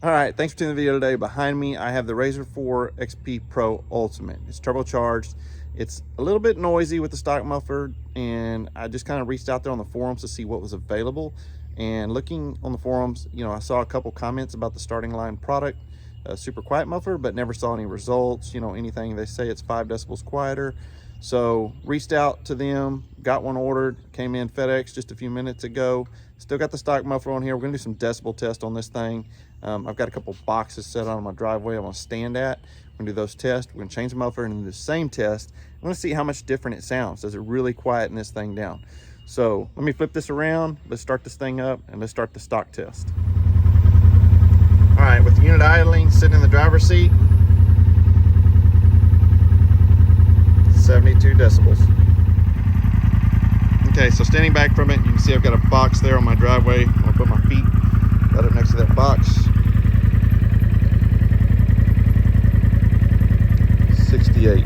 All right, thanks for tuning in the video today. Behind me, I have the Razor 4 XP Pro Ultimate. It's turbocharged. It's a little bit noisy with the stock muffler, and I just kind of reached out there on the forums to see what was available. And looking on the forums, you know, I saw a couple comments about the starting line product, super quiet muffler, but never saw any results, you know, anything. They say it's 5 decibels quieter. So reached out to them, got one ordered, came in FedEx just a few minutes ago. Still got the stock muffler on here. We're gonna do some decibel test on this thing. I've got a couple boxes set on my driveway I'm gonna stand at. We're gonna do those tests. We're gonna change the muffler and do the same test. I'm gonna see how much different it sounds. Does it really quieten this thing down? So let me flip this around. Let's start this thing up and let's start the stock test. All right, with the unit idling, sitting in the driver's seat, 72 decibels. Okay, so standing back from it, you can see I've got a box there on my driveway. I'm gonna put my feet right up next to that box. 68.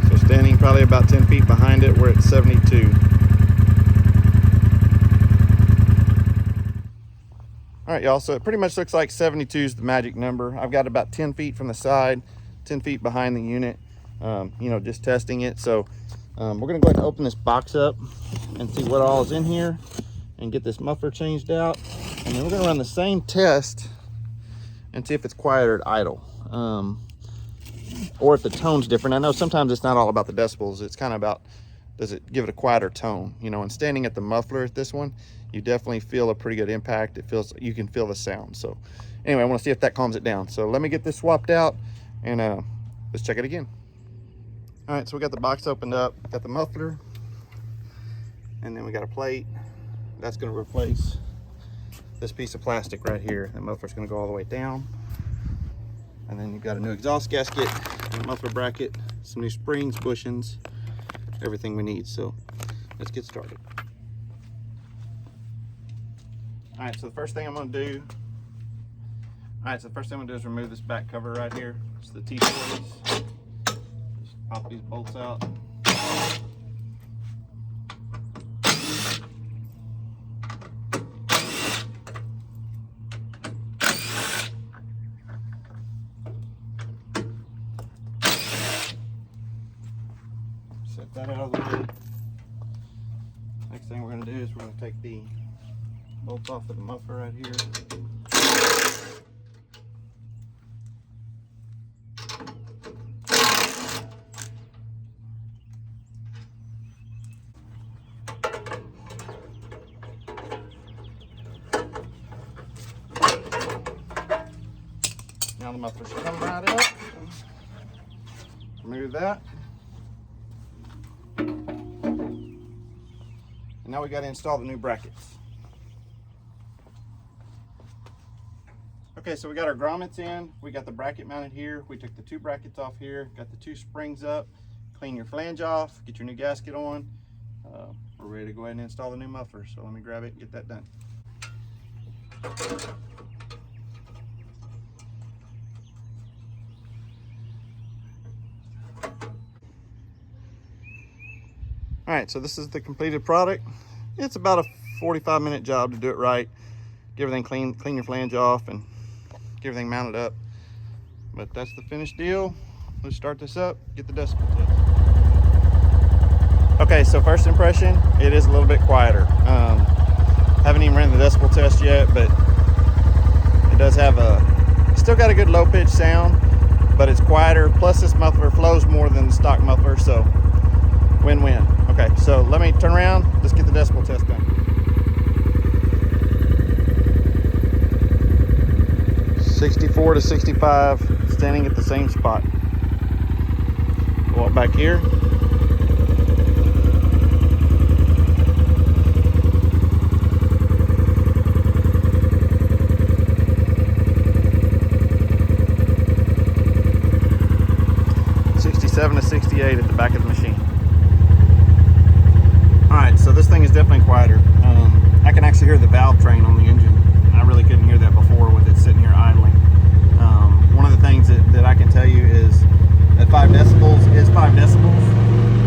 So standing probably about 10 feet behind it, we're at 72. All right, y'all, so it pretty much looks like 72 is the magic number. I've got about 10 feet from the side, 10 feet behind the unit, you know, just testing it. So we're gonna go ahead and open this box up and see what all is in here and get this muffler changed out. And then we're gonna run the same test and see if it's quieter at idle, or if the tone's different. I know sometimes it's not all about the decibels. It's kind of about, does it give it a quieter tone? You know, and standing at the muffler at this one, you definitely feel a pretty good impact. It feels, you can feel the sound. So anyway, I wanna see if that calms it down. So let me get this swapped out and let's check it again. All right, so we got the box opened up, got the muffler, and then we got a plate. That's gonna replace this piece of plastic right here. The muffler's gonna go all the way down. And then you've got a new exhaust gasket, a muffler bracket, some new springs, bushings, everything we need. So let's get started. All right, so the first thing I'm gonna do, is remove this back cover right here. It's the T-40s. Just pop these bolts out. Set that out of the way. Next thing we're gonna do is we're gonna take the bolts off of the muffler right here. Now the muffler should come right up. Remove that. And now we got to install the new brackets. Okay, so we got our grommets in. We got the bracket mounted here. We took the 2 brackets off here, got the 2 springs up. Clean your flange off, get your new gasket on. We're ready to go ahead and install the new muffler. So let me grab it and get that done. All right, so this is the completed product. It's about a 45-minute job to do it right. Get everything clean your flange off and get everything mounted up. But that's the finished deal. Let's start this up, get the decibel test. Okay, so first impression, it is a little bit quieter. Haven't even ran the decibel test yet, but it does have still got a good low pitch sound, but it's quieter. Plus this muffler flows more than the stock muffler, so win-win. Okay, so let me turn around. Let's get the decibel test done. 64 to 65, standing at the same spot. Go up back here. To 68 at the back of the machine. All right, so this thing is definitely quieter. I can actually hear the valve train on the engine. I really couldn't hear that before with it sitting here idling. One of the things that I can tell you is that 5 decibels is 5 decibels,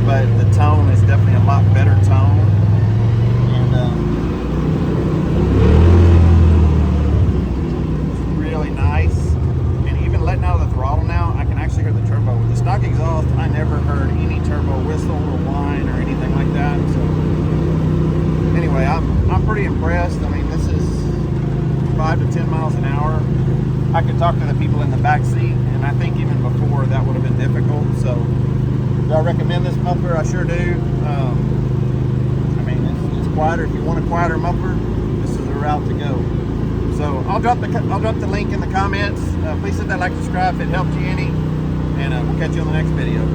but the tone is definitely a lot better tone. And impressed. I mean, this is 5 to 10 miles an hour. I could talk to the people in the back seat, and I think even before that would have been difficult. So, do I recommend this muffler? I sure do. I mean, it's quieter. If you want a quieter muffler, this is the route to go. So, I'll drop the link in the comments. Please hit that like, subscribe if it helped you any, and we'll catch you on the next video.